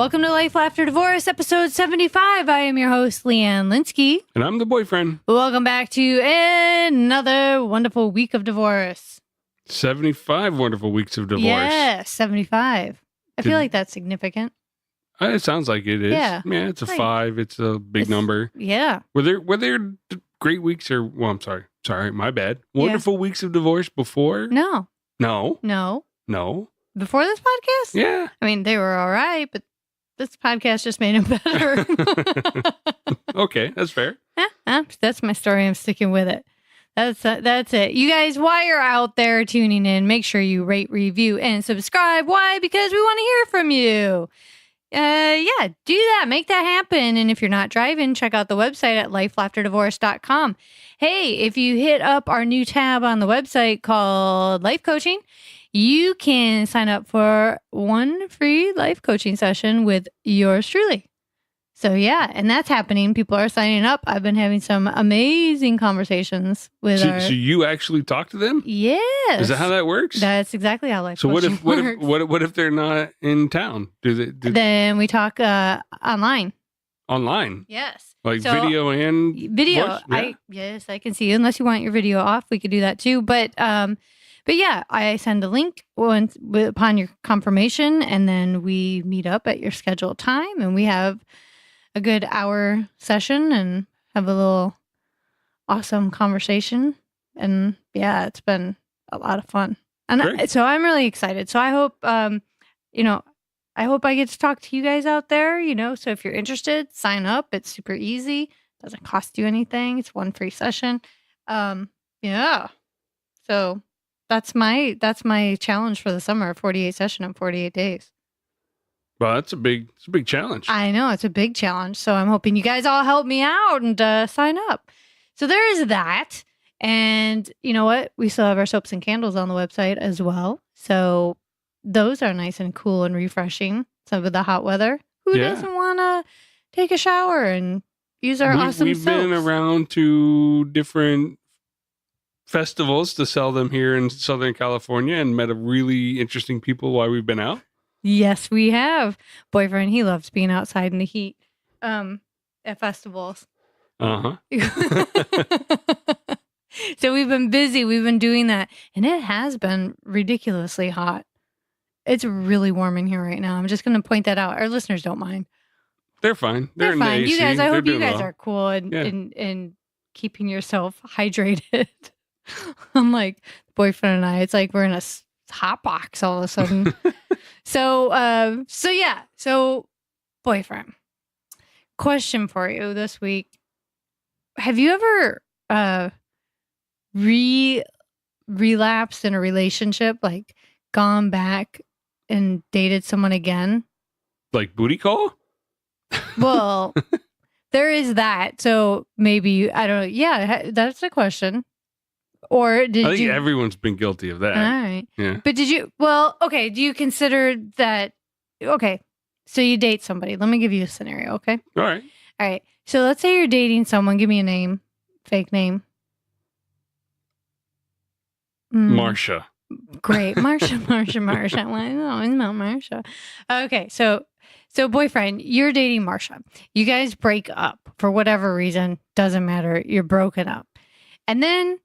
Welcome to Life, Laughter, Divorce, episode 75. I am your host, Leanne Linsky. And I'm the boyfriend. Welcome back to another wonderful week of divorce. 75 wonderful weeks of divorce. Yes, 75. I feel like that's significant. It sounds like it is. Yeah. Yeah, it's a 5. It's a big number. Yeah. Were there great weeks or, well, I'm sorry. Sorry, my bad. Wonderful weeks of divorce before? No. No. No. Before this podcast? Yeah. I mean, they were all right, but this podcast just made them better. Okay, that's fair. That's my story. I'm sticking with it. That's it. You guys, while you're out there tuning in, make sure you rate, review, and subscribe. Why? Because we want to hear from you. Do that. Make that happen. And if you're not driving, check out the website at lifelaughterdivorce.com. Hey, if you hit up our new tab on the website called Life Coaching, you can sign up for one free life coaching session with yours truly. So yeah, and that's happening. People are signing up. I've been having some amazing conversations with So you actually talk to them? Yes. Is that how that works? That's exactly how life so coaching works. what if they're not in town? Then we talk online. Online? Yes. Like video and video. voice? Yeah. I can see you. Unless you want your video off, we could do that too. But yeah, I send a link upon your confirmation, and then we meet up at your scheduled time, and we have a good hour session and have a little awesome conversation. And yeah, it's been a lot of fun. And so I'm really excited. So I hope, I hope I get to talk to you guys out there, so if you're interested, sign up. It's super easy. Doesn't cost you anything. It's one free session. Yeah. So that's my challenge for the summer, 48 session in 48 days. Well, it's a big challenge. I know, it's a big challenge. So I'm hoping you guys all help me out and sign up. So there is that. And you know what? We still have our soaps and candles on the website as well. So those are nice and cool and refreshing. So with the hot weather, who doesn't want to take a shower and use our awesome We've soaps? been around to different festivals to sell them here in Southern California and met a really interesting people while we've been out. Yes, we have. Boyfriend, he loves being outside in the heat at festivals. Uh-huh. So we've been busy. We've been doing that. And it has been ridiculously hot. It's really warm in here right now. I'm just going to point that out. Our listeners don't mind. They're fine. They're fine. You guys, I hope you guys well. are cool and keeping yourself hydrated. I'm like, boyfriend and I, it's like we're in a hot box all of a sudden. So boyfriend, question for you this week. Have you ever relapsed in a relationship, like gone back and dated someone again? Like booty call? Well, there is that. So maybe, I don't know. Yeah, that's a question. Or I think everyone's been guilty of that. All right. Yeah. But do you consider that, okay, so you date somebody. Let me give you a scenario, okay? All right. So let's say you're dating someone. Give me a name, fake name. Marsha. Great. Marsha. Well, no, it's not Marsha. Okay, so boyfriend, you're dating Marsha. You guys break up for whatever reason. Doesn't matter. You're broken up. And then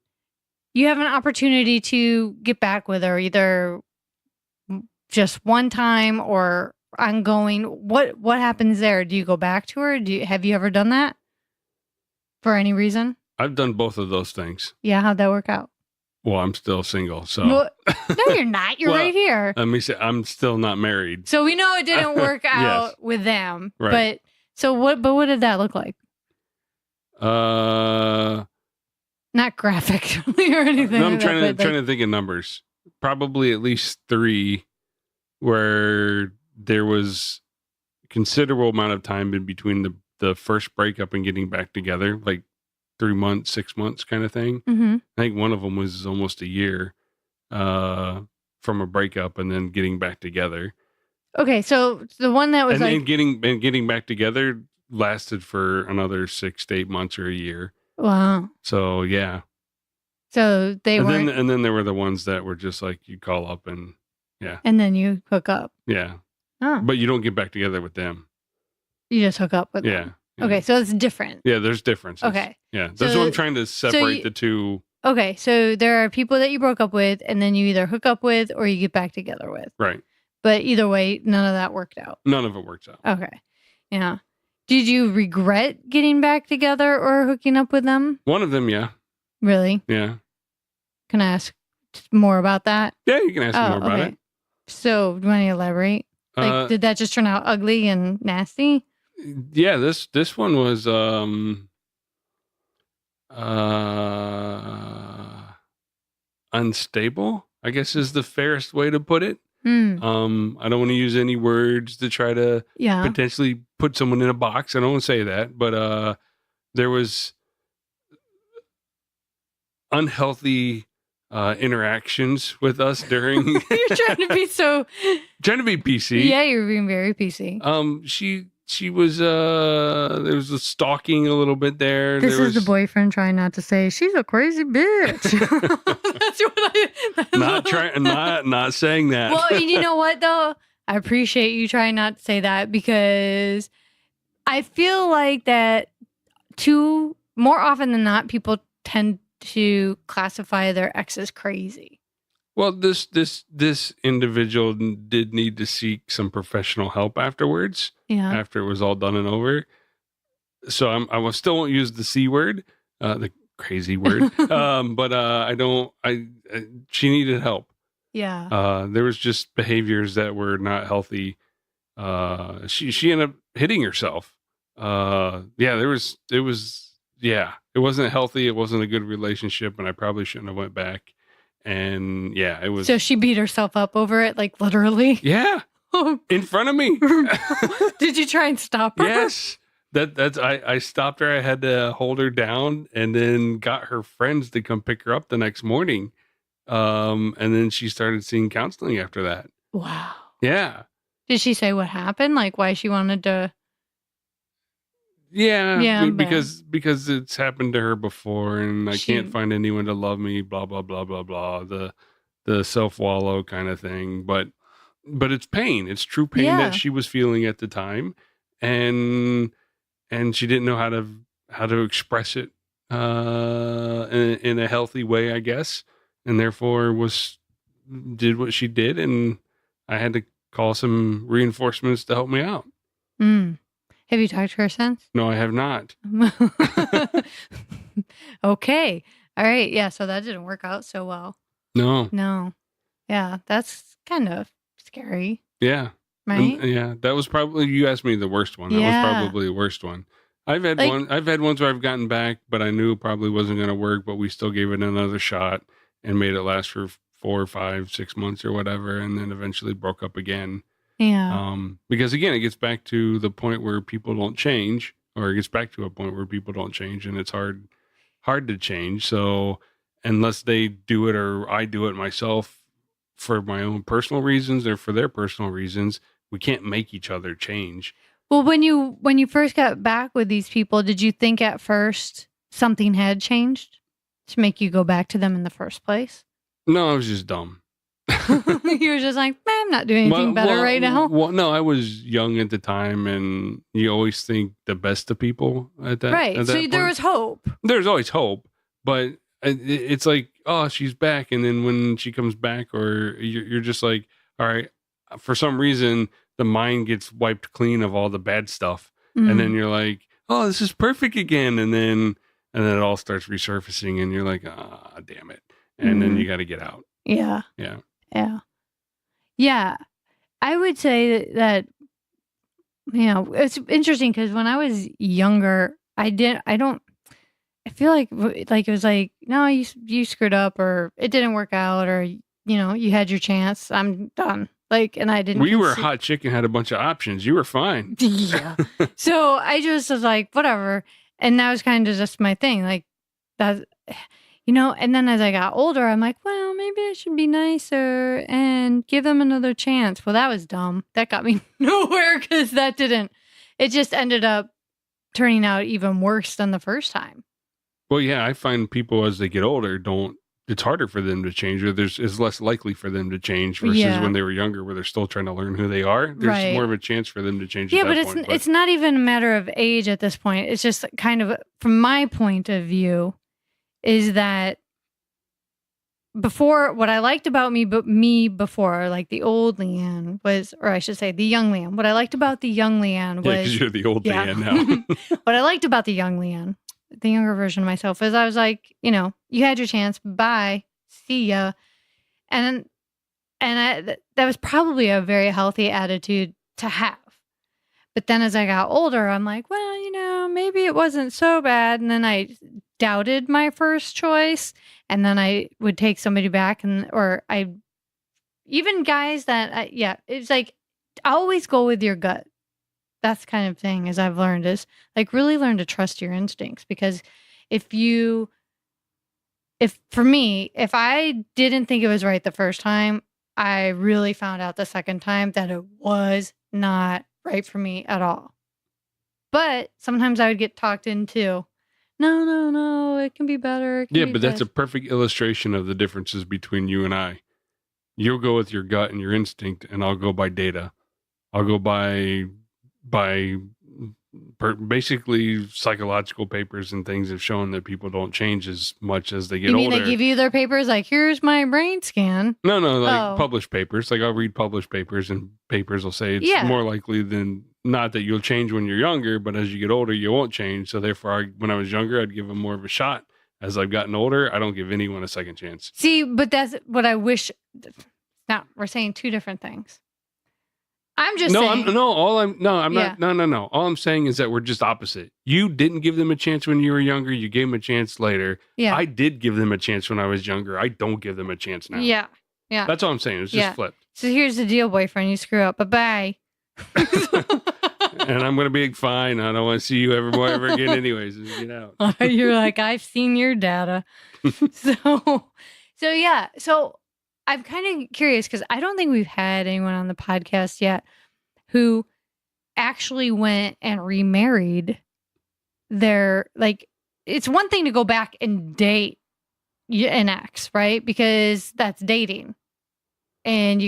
you have an opportunity to get back with her, either just one time or ongoing. What happens there? Do you go back to her? Have you ever done that for any reason? I've done both of those things. Yeah, how'd that work out? Well, I'm still single, so. No, you're not. You're right here. Let me say, I'm still not married. So we know it didn't work out with them. Right. But what did that look like? Not graphically or anything. No, I'm trying to think of numbers. Probably at least 3 where there was a considerable amount of time in between the first breakup and getting back together, like 3 months, 6 months kind of thing. Mm-hmm. I think one of them was almost a year from a breakup and then getting back together. Okay, so the one that was and getting back together lasted for another 6 to 8 months or a year. Wow. So yeah. So they were, and then there were the ones that were just like you call up and yeah. And then you hook up. Yeah. Oh. But you don't get back together with them. You just hook up with Yeah. them. Okay, so it's different. Yeah, there's differences. Okay. Yeah, that's what I'm trying to separate the two. Okay, so there are people that you broke up with, and then you either hook up with or you get back together with. Right. But either way, none of that worked out. None of it works out. Okay. Yeah. Did you regret getting back together or hooking up with them? One of them, yeah. Really? Yeah. Can I ask more about that? Yeah, you can ask me more about it. So, do you want to elaborate? Like, did that just turn out ugly and nasty? Yeah, this one was unstable, I guess is the fairest way to put it. I don't want to use any words to try to potentially put someone in a box. I don't want to say that, but there was unhealthy interactions with us during. You're trying to be PC. Yeah, you're being very PC. She was there was a stalking a little bit there. This is the boyfriend trying not to say she's a crazy bitch. Not saying that. Well, you know what though? I appreciate you trying not to say that because I feel like that more often than not, people tend to classify their exes crazy. Well, this individual did need to seek some professional help afterwards. Yeah. After it was all done and over. So I still won't use the C word, the crazy word. But she needed help. Yeah. There was just behaviors that were not healthy. She ended up hitting herself. It wasn't healthy. It wasn't a good relationship, and I probably shouldn't have went back. And yeah, it was. So she beat herself up over it, like literally. Yeah, in front of me. Did you try and stop her? Yes, I stopped her. I had to hold her down, and then got her friends to come pick her up the next morning. And then she started seeing counseling after that. Wow. Yeah. Did she say what happened? Like why she wanted to? Yeah, because it's happened to her before, and I can't find anyone to love me. Blah blah blah blah blah. The self wallow kind of thing, but it's pain. It's true pain that she was feeling at the time, and she didn't know how to express it in a healthy way, I guess, and therefore did what she did, and I had to call some reinforcements to help me out. Have you talked to her since? No, I have not. Okay. All right. Yeah. So that didn't work out so well. No. Yeah. That's kind of scary. Yeah. Right? Yeah. That was probably, you asked me the worst one. That was probably the worst one. I've had ones where I've gotten back, but I knew it probably wasn't going to work, but we still gave it another shot and made it last for 4 or 5, 6 months or whatever. And then eventually broke up again. Yeah. Because again, it gets back to the point where people don't change, or it gets back to a point where people don't change, and it's hard to change. So unless they do it or I do it myself for my own personal reasons or for their personal reasons, we can't make each other change. Well, when you first got back with these people, did you think at first something had changed to make you go back to them in the first place? No, I was just dumb. You were just like, I'm not doing anything better right now. Well, no, I was young at the time, and you always think the best of people at that. Right. So there was hope. There's always hope, but it's like, oh, she's back, and then when she comes back, or you're just like, all right, for some reason the mind gets wiped clean of all the bad stuff, and then you're like, oh, this is perfect again, and then it all starts resurfacing, and you're like, ah, damn it, and then you got to get out. Yeah. Yeah. Yeah. Yeah. I would say that, it's interesting because when I was younger, I feel like it was like, no, you screwed up, or it didn't work out, or, you had your chance. I'm done. Like, and I didn't. Well, you were a hot chick and had a bunch of options. You were fine. Yeah. So I just was like, whatever. And that was kind of just my thing. Like that, and then as I got older, I'm like, well, maybe I should be nicer and give them another chance. Well, that was dumb. That got me nowhere because it just ended up turning out even worse than the first time. Well, yeah, I find people as they get older don't it's harder for them to change, or it's less likely for them to change versus when they were younger, where they're still trying to learn who they are. There's more of a chance for them to change. Yeah, but it's not even a matter of age at this point. It's just kind of, from my point of view, is that before, what I liked about me before, like the old Leanne was, or I should say the young Leanne. What I liked about the young Leanne was... Yeah, because you're the old Leanne now. What I liked about the young Leanne, the younger version of myself, is I was like, you had your chance. Bye. See ya. And that was probably a very healthy attitude to have. But then as I got older, I'm like, well, maybe it wasn't so bad. And then I doubted my first choice. And then I would take somebody back, even guys that, it's like, always go with your gut. That's the kind of thing, as I've learned, is like really learn to trust your instincts. Because if for me, if I didn't think it was right the first time, I really found out the second time that it was not right for me at all. But sometimes I would get talked into, no, it can be better. That's a perfect illustration of the differences between you and I. You'll go with your gut and your instinct, and I'll go by data. I'll go by basically psychological papers and things have shown that people don't change as much as they get older. You mean they give you their papers like, here's my brain scan? No, published papers. Like, I'll read published papers, and papers will say it's more likely than not that you'll change when you're younger, but as you get older, you won't change. So therefore, when I was younger, I'd give them more of a shot. As I've gotten older, I don't give anyone a second chance. See, but that's what I wish. Now, we're saying two different things. I'm just saying. No. All I'm saying is that we're just opposite. You didn't give them a chance when you were younger. You gave them a chance later. Yeah. I did give them a chance when I was younger. I don't give them a chance now. Yeah. Yeah. That's all I'm saying. It's just flipped. So here's the deal, boyfriend. You screw up. Bye-bye. And I'm going to be fine. I don't want to see you ever again anyways. Get out. You're like, I've seen your data. So yeah. So I'm kind of curious because I don't think we've had anyone on the podcast yet who actually went and remarried it's one thing to go back and date an ex, right? Because that's dating. And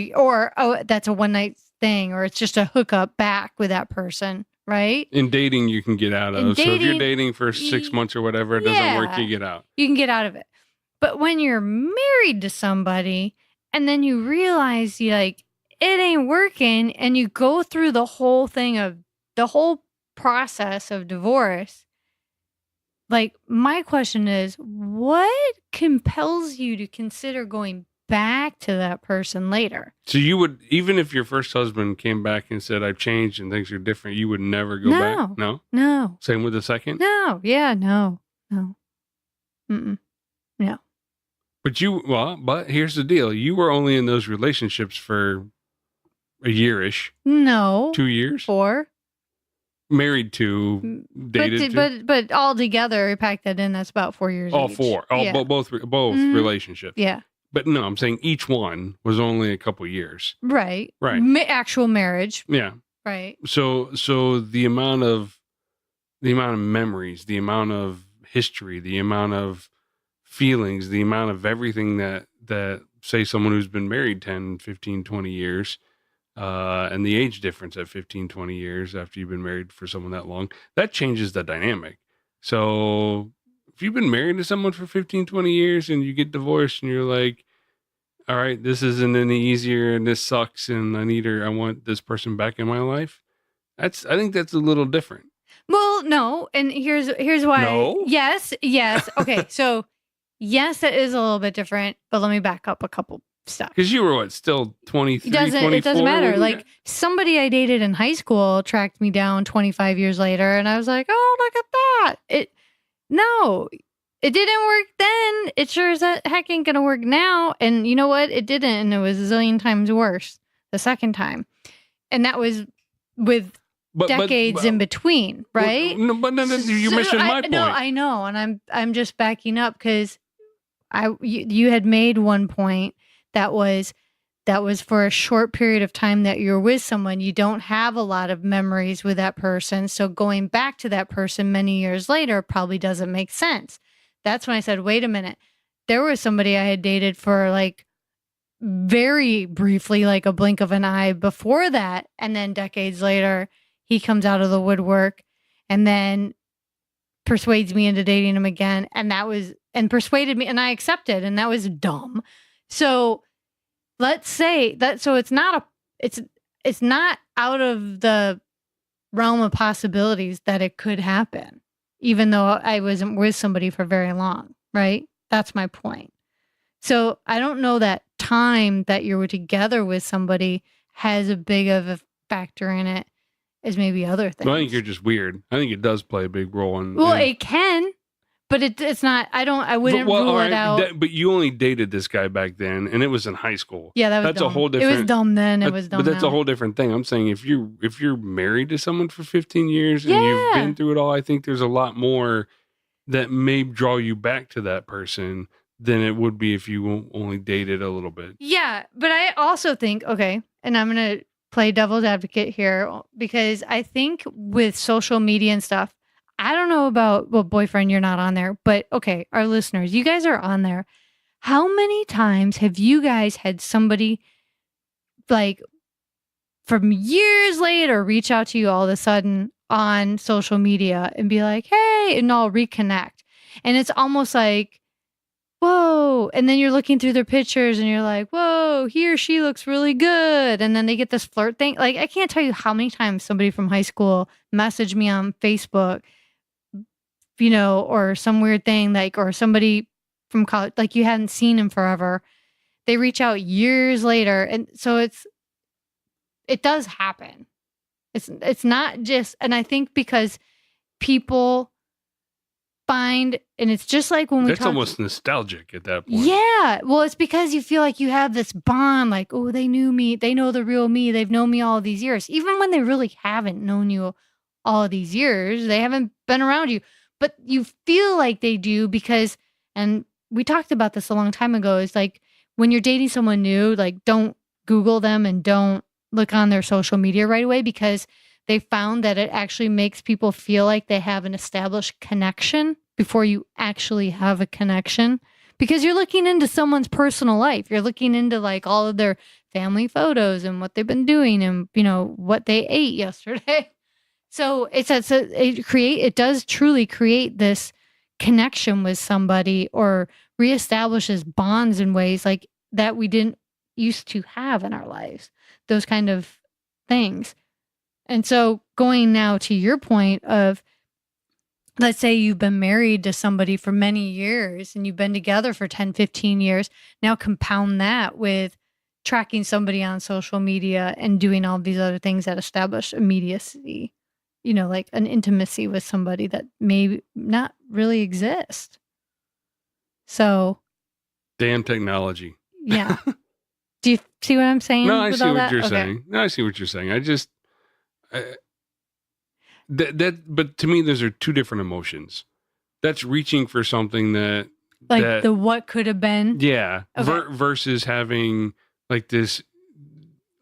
that's a one night thing, or it's just a hookup back with that person, right? In dating, you can get out of. So if you're dating for 6 months or whatever, it doesn't work, you get out. You can get out of it. But when you're married to somebody and then you realize it ain't working, and you go through the whole process of divorce, like, my question is, what compels you to consider going back to that person later? So you would, even if your first husband came back and said, I've changed and things are different, you would never go back? No. Same with the second? No. Yeah, no. Mm-mm. No. But here's the deal. You were only in those relationships for a year-ish. No. 2 years? 4. Married to, dated to. But all together, pack that in, that's about 4 years all each. 4. Both relationships. Yeah. But no, I'm saying each one was only a couple years. Right. Actual marriage. Yeah. Right. So the amount of memories, the amount of history, the amount of feelings, the amount of everything that say someone who's been married 10, 15, 20 years, and the age difference at 15, 20 years after you've been married for someone that long, that changes the dynamic. So if you've been married to someone for 15, 20 years and you get divorced and you're like, all right, this isn't any easier and this sucks and I want this person back in my life. I think that's a little different. Well, no. And here's why. No? Yes. Okay. So yes, it is a little bit different, but let me back up a couple steps. Because you were still 23, 24? It doesn't matter. Like, somebody I dated in high school tracked me down 25 years later, and I was like, oh, look at that. No, it didn't work then. It sure as heck ain't gonna work now. And you know what? It didn't, and it was a zillion times worse the second time. And that was with decades in between, right? No, you're missing my point. No, I know, and I'm just backing up because you had made one point that was for a short period of time that you're with someone. You don't have a lot of memories with that person, so going back to that person many years later probably doesn't make sense. That's when I said, wait a minute. there was somebody I had dated for like very briefly, like a blink of an eye before that. And then decades later, he comes out of the woodwork and then persuades me into dating him again. And persuaded me, and I accepted, and that was dumb. So let's say that, so it's not out of the realm of possibilities that it could happen, even though I wasn't with somebody for very long, right? That's my point. So I don't know that time that you were together with somebody has a big of a factor in it as maybe other things. Well, I think you're just weird. I think it does play a big role in. Well, it can, but it's not. I wouldn't rule it out. But you only dated this guy back then, and it was in high school. Yeah, that's dumb. A whole different. It was dumb then. It was dumb. But that's now. A whole different thing. I'm saying if you're married to someone for 15 years and you've been through it all, I think there's a lot more that may draw you back to that person than it would be if you only dated a little bit. Yeah, but I also think, okay, and I'm going to play devil's advocate here, because I think with social media and stuff, I don't know about, well, boyfriend, you're not on there, but okay, our listeners, you guys are on there. How many times have you guys had somebody like from years later reach out to you all of a sudden on social media and be like, hey, and I'll reconnect? And it's almost like, whoa. And then you're looking through their pictures and you're like, whoa, he or she looks really good. And then they get this flirt thing. Like, I can't tell you how many times somebody from high school messaged me on Facebook, you know, or some weird thing, like, or somebody from college, like you hadn't seen him forever. They reach out years later. And so it does happen. It's not just, and I think because people find, and it's just like when we that's almost nostalgic at that point. Yeah. Well, it's because you feel like you have this bond, like, oh, they knew me. They know the real me. They've known me all these years. Even when they really haven't known you all of these years, they haven't been around you. But you feel like they do because, and we talked about this a long time ago, it's like when you're dating someone new, like don't Google them and don't look on their social media right away, because they found that it actually makes people feel like they have an established connection before you actually have a connection, because you're looking into someone's personal life. You're looking into like all of their family photos and what they've been doing and, you know, what they ate yesterday. So it does truly create this connection with somebody, or reestablishes bonds in ways like that we didn't used to have in our lives, those kind of things. And so going now to your point of, let's say you've been married to somebody for many years and you've been together for 10, 15 years. Now compound that with tracking somebody on social media and doing all these other things that establish immediacy, you know, like an intimacy with somebody that may not really exist. So. Damn technology. Yeah. Do you see what I'm saying? No, I see what you're saying. No, I see what you're saying. I just, but to me, those are two different emotions. That's reaching for something that, like the what could have been. Yeah. Okay. Versus having like this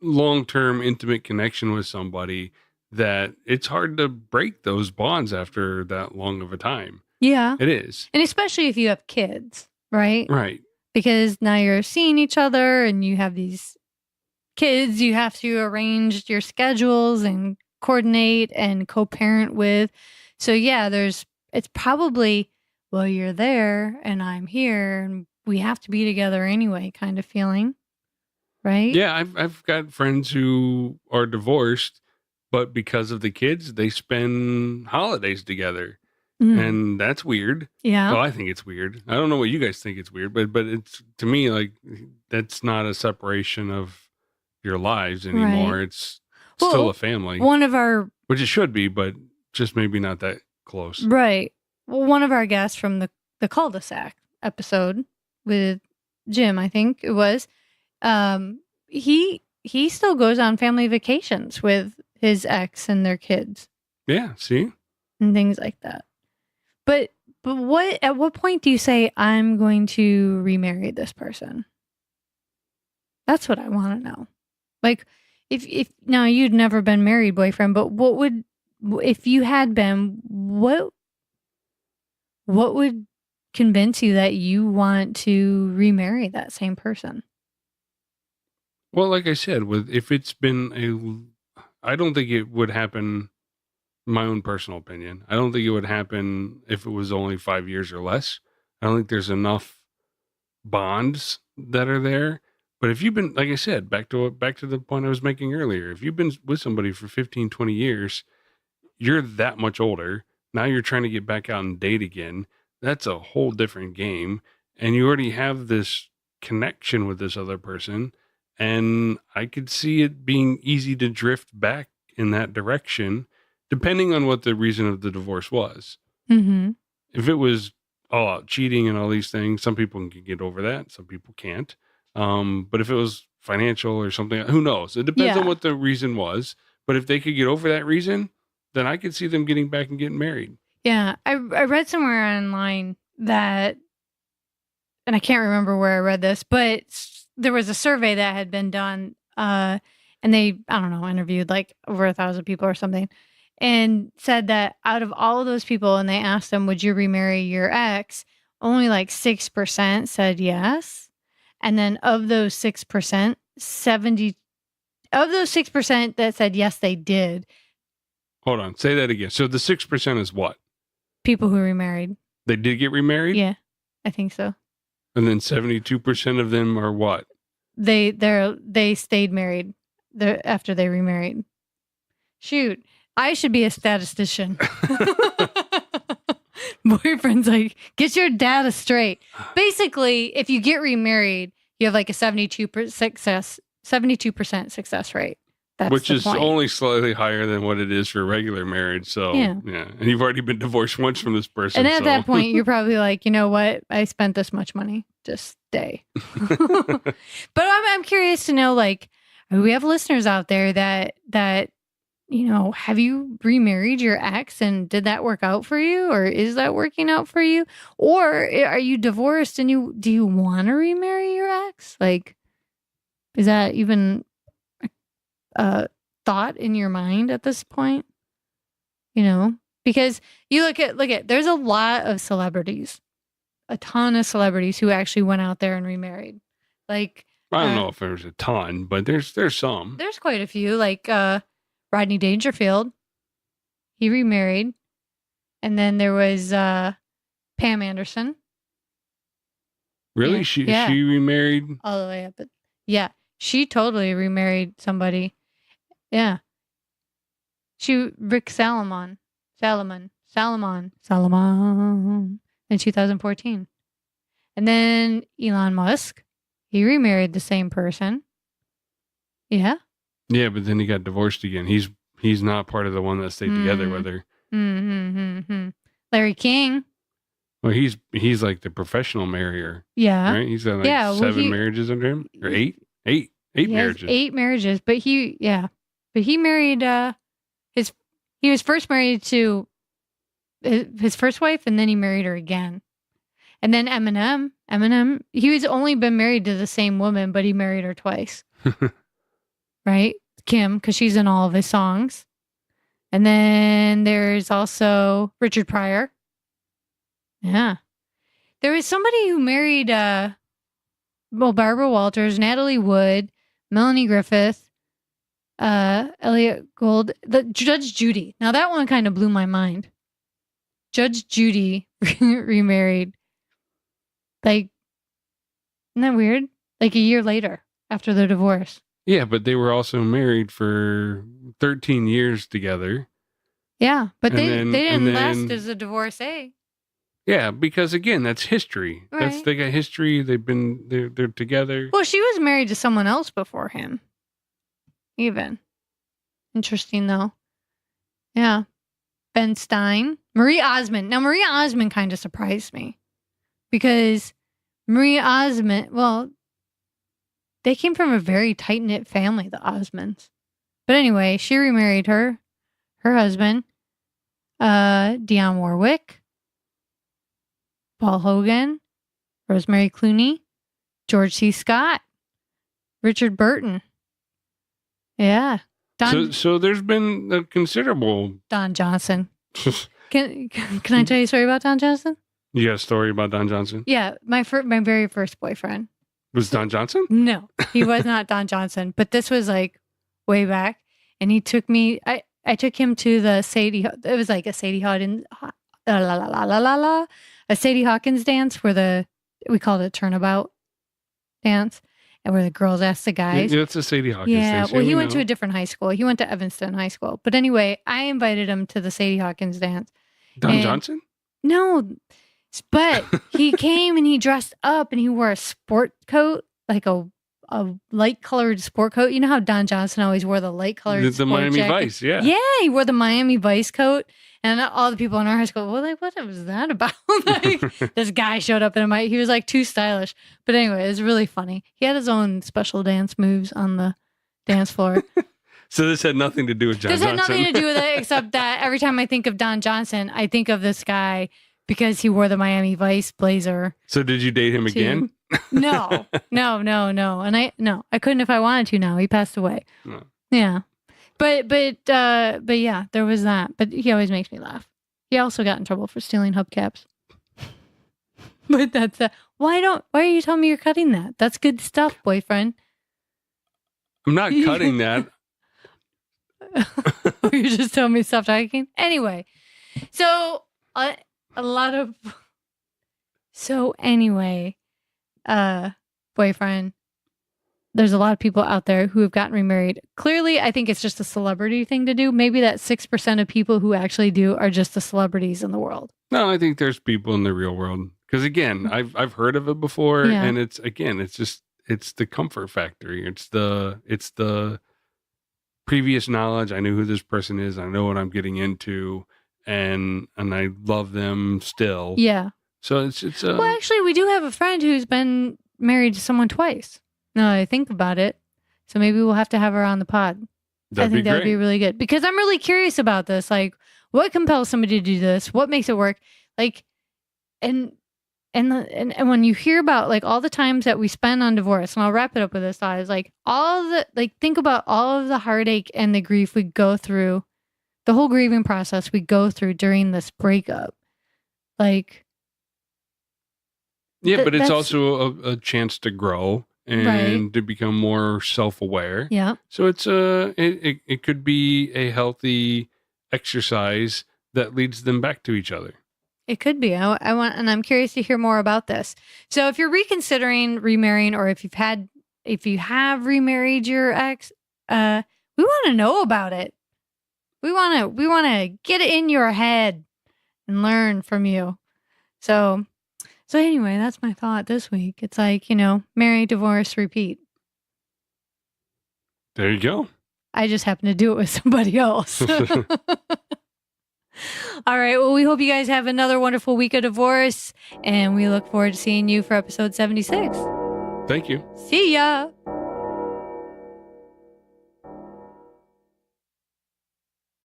long-term intimate connection with somebody that it's hard to break those bonds after that long of a time. Yeah. It is. And especially if you have kids, right? Right. Because now you're seeing each other and you have these kids you have to arrange your schedules and coordinate and co-parent with. So yeah, it's probably, well, you're there and I'm here and we have to be together anyway kind of feeling. Right? Yeah, I've got friends who are divorced, but because of the kids, they spend holidays together. And that's weird. Yeah. Well, I think it's weird. I don't know what you guys think it's weird, but it's, to me, like, that's not a separation of your lives anymore. Right. It's still a family. Which it should be, but just maybe not that close. Right. Well, one of our guests from the cul-de-sac episode with Jim, I think it was, he still goes on family vacations with his ex and their kids. Yeah, see? And things like that. But at what point do you say, I'm going to remarry this person? That's what I want to know. Like, if now you'd never been married, boyfriend, but if you had been, what would convince you that you want to remarry that same person? Well, like I said, if it's been I don't think it would happen. My own personal opinion, I don't think it would happen if it was only 5 years or less. I don't think there's enough bonds that are there. But if you've been, like I said, back to the point I was making earlier, if you've been with somebody for 15, 20 years, you're that much older. Now you're trying to get back out and date again. That's a whole different game. And you already have this connection with this other person. And I could see it being easy to drift back in that direction, depending on what the reason of the divorce was. Mm-hmm. If it was all out cheating and all these things, some people can get over that. Some people can't. But if it was financial or something, who knows? It depends on what the reason was. But if they could get over that reason, then I could see them getting back and getting married. Yeah. I read somewhere online that, and I can't remember where I read this, but there was a survey that had been done, and they, I don't know, interviewed like over 1,000 people or something, and said that out of all of those people, and they asked them, would you remarry your ex? Only like 6% said yes. And then of those 6%, 70 of those 6% that said yes, they did. Hold on, say that again. So the 6% is what? People who remarried. They did get remarried? Yeah, I think so. And then 72% of them are what? They stayed married after they remarried. Shoot, I should be a statistician. Boyfriend's like, get your data straight. Basically, if you get remarried, you have like a 72% success rate. That's which is point. Only slightly higher than what it is for regular marriage. So, yeah. And you've already been divorced once from this person. And at that point, you're probably like, you know what? I spent this much money. Just stay. But I'm curious to know, like, we have listeners out there that, you know, have you remarried your ex and did that work out for you? Or is that working out for you? Or are you divorced and do you want to remarry your ex? Like, is that even thought in your mind at this point? You know, because you look at there's a lot of celebrities, a ton of celebrities who actually went out there and remarried. Like, I don't know if there's a ton, but there's some. There's quite a few. Like Rodney Dangerfield, he remarried, and then there was Pam Anderson. Really, she remarried all the way up. But yeah, she totally remarried somebody. Yeah. Rick Salomon in 2014. And then Elon Musk, he remarried the same person. Yeah. Yeah, but then he got divorced again. He's not part of the one that stayed together with her. Larry King. Well, he's like the professional marrier. Yeah. Right? He's got like 7 marriages under him. Or 8 marriages. 8 marriages. But he married he was first married to his first wife, and then he married her again. And then Eminem, he was only been married to the same woman, but he married her twice. Right? Kim, because she's in all of his songs. And then there's also Richard Pryor. Yeah. There was somebody who married Barbara Walters, Natalie Wood, Melanie Griffith, Elliot Gould, Judge Judy. Now that one kind of blew my mind. Judge Judy remarried. Like, isn't that weird? Like a year later after their divorce. Yeah, but they were also married for 13 years together. Yeah, but they didn't last as a divorcee. Yeah, because again, that's history. Right. They got history. They're together. Well, she was married to someone else before him. Even. Interesting though. Yeah. Ben Stein. Marie Osmond. Now Marie Osmond kind of surprised me. Because Marie Osmond, well, they came from a very tight-knit family, the Osmonds. But anyway, she remarried her husband, Dionne Warwick, Paul Hogan, Rosemary Clooney, George C. Scott, Richard Burton. Yeah. So there's been a considerable... Don Johnson. Can I tell you a story about Don Johnson? You got a story about Don Johnson? Yeah, my very first boyfriend. Was Don Johnson? No, he was not Don Johnson, but this was like way back. And he took me, I took him to the Sadie, it was like a Sadie Hawkins, a Sadie Hawkins dance where we called it turnabout dance, and where the girls asked the guys. Yeah, it's a Sadie Hawkins Yeah, dance. well, he went to a different high school. He went to Evanston High School. But anyway, I invited him to the Sadie Hawkins dance. Don Johnson? No, but he came and he dressed up and he wore a sport coat, like a light colored sport coat. You know how Don Johnson always wore the light colored the Miami jacket? Vice, yeah. Yeah, he wore the Miami Vice coat. And all the people in our high school were like, what was that about? Like, this guy showed up in he was like too stylish. But anyway, it was really funny. He had his own special dance moves on the dance floor. So this had nothing to do with John Johnson. This had nothing to do with it, except that every time I think of Don Johnson, I think of this guy because he wore the Miami Vice blazer. So did you date him again? No. And I couldn't if I wanted to now. He passed away. No. Yeah. But yeah, there was that. But he always makes me laugh. He also got in trouble for stealing hubcaps. But that's why are you telling me you're cutting that? That's good stuff, boyfriend. I'm not cutting that. You're just telling me to stop talking. Anyway, boyfriend, there's a lot of people out there who have gotten remarried. Clearly, I think it's just a celebrity thing to do. Maybe that 6% of people who actually do are just the celebrities in the world. No, I think there's people in the real world. Because again, I've heard of it before, and it's the comfort factor. It's the previous knowledge. I know who this person is. I know what I'm getting into, and I love them still. Yeah. So it's well, actually, we do have a friend who's been married to someone twice. Now that I think about it, so maybe we'll have to have her on the pod. I think that would be really good because I'm really curious about this. Like, what compels somebody to do this? What makes it work? Like, and when you hear about like all the times that we spend on divorce, and I'll wrap it up with this thought, is like think about all of the heartache and the grief we go through, the whole grieving process we go through during this breakup. Like, yeah, but it's also a chance to grow and to become more self-aware. Yeah. So it could be a healthy exercise that leads them back to each other. It could be. And I'm curious to hear more about this. So if you're reconsidering remarrying, or if you have remarried your ex, we want to know about it. We want to get it in your head and learn from you. So anyway, that's my thought this week. It's like, marry, divorce, repeat. There you go. I just happen to do it with somebody else. All right. Well, we hope you guys have another wonderful week of divorce, and we look forward to seeing you for episode 76. Thank you. See ya.